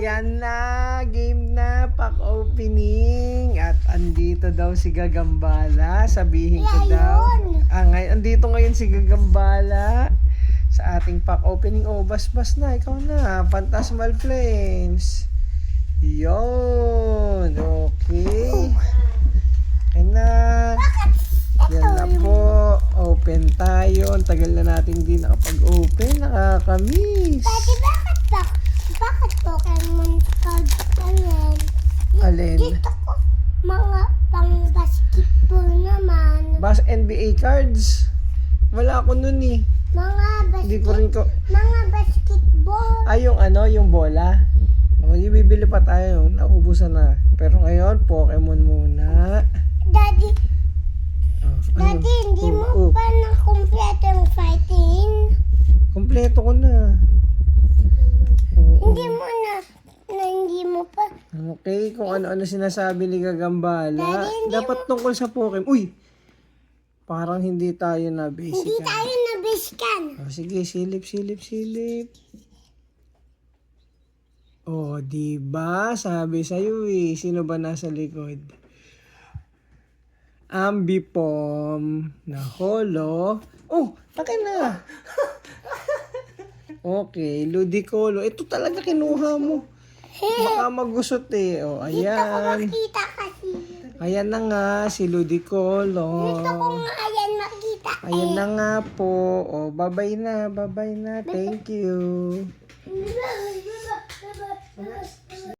Ayan na, game na, pack opening. At andito daw si Gagambala. Sabihin ko daw. Andito ngayon si Gagambala sa ating pack opening. Oh, bas-bas na, ikaw na. Phantasmal Flames. Yun. Okay. Ayan na. Yan na po. Open tayo. Ang tagal na natin din nakapag-open. Nakakamiss. Bakit Pokemon cards ganyan? Alin? Dito ko mga pang basketball naman. NBA cards? Wala ako nun eh. Hindi ko rin ko. Mga basketball. Yung bola. Hindi bibili pa tayo. Naubusan na. Pero ngayon, Pokemon muna. Daddy, hindi mo pa na-complete yung fighting? Kompleto ko na. Hindi mo pa. Okay, kung ano-ano sinasabi ni Gagambala. Daddy, Dapat tungkol sa Pokemon. Uy! Parang hindi tayo na basic. Hindi tayo nabiskan. Sige, silip. Oh, diba? Sabi sa'yo eh. Sino ba nasa likod? Ambipom na holo. Oh, akin na. Okay, Ludicolo. Ito talaga kinuha mo. Baka magusot eh. Oh, Dito ko ayan. makita kasi. Ayan na nga si Ludicolo. Dito ko nga ayan makita. Ayan na nga po. Oh, bye-bye na. Thank you.